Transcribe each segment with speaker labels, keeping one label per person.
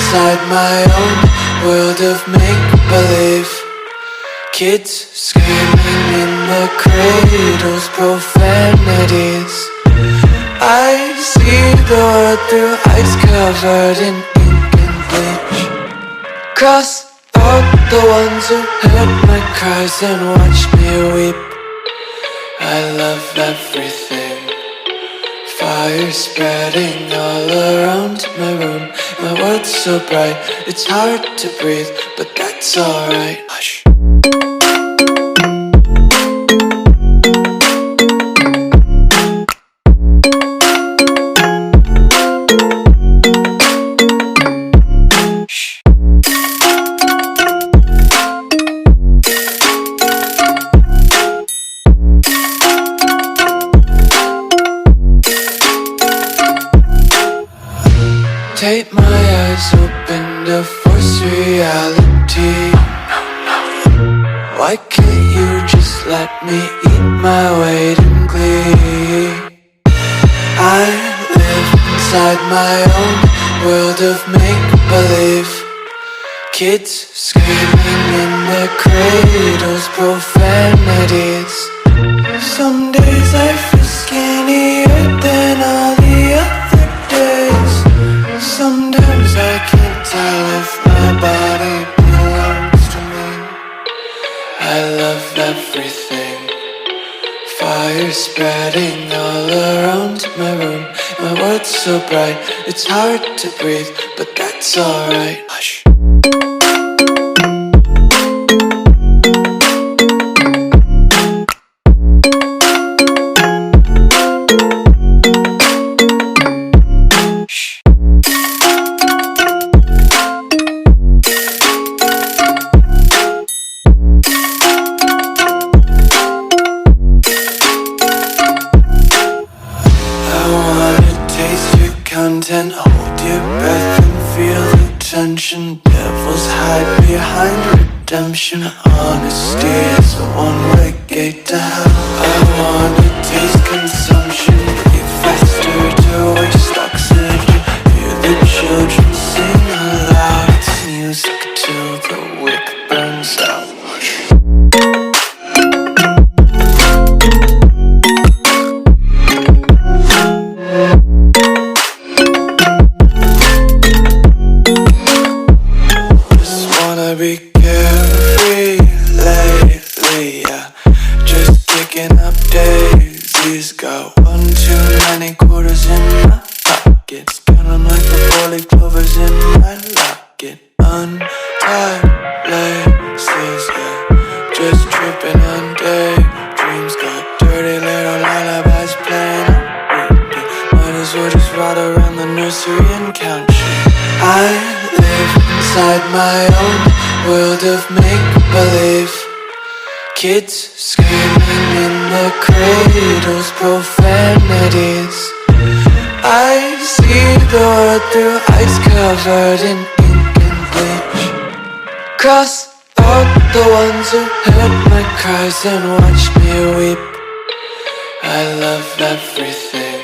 Speaker 1: inside my own world of make-believe. Kids screaming in the cradles, profanities. I see the world through ice covered in ink and bleach. Cross out the ones who heard my cries and watched me weep. I love everything. Fire spreading all around my room. My world's so bright, it's hard to breathe, but that's alright. Hush. Tape my eyes open to force reality. Why can't you just let me eat my weight in glee? I live inside my own world of make-believe. Kids screaming in their cradles, profanities. Some days I feel skinnier than all the other days. Sometimes I can't tell if my body belongs to me. I love everything. Fire spreading all around my room. My world's so bright, it's hard to breathe, but that's alright. Hush. Content, hold your breath and feel the tension. Devils hide behind redemption. Honesty is a one-way gate to hell. I wanna taste consumption. Breathe faster to waste oxygen. Hear the children sing aloud. It's music till the wick burns out. Be carefree lately, yeah. Just picking up daisies. Got one too many quarters in my pockets. Counting like the four-leaf clovers in my locket. Untied laces, yeah. Just tripping on daydreams. Got dirty little lullabies playing on repeat. Might as well just ride around the nursery and count sheep. I live inside my own world of make-believe. Kids screaming in their cradles, profanities. I see the world through ice covered in ink and bleach. Cross out the ones who heard my cries and watched me weep. I love everything.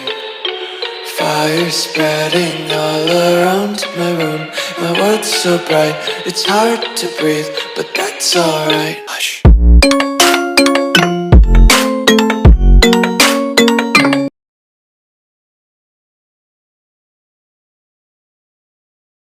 Speaker 1: Fire spreading all around my room. My world's so bright, it's hard to breathe, but that's alright. Hush.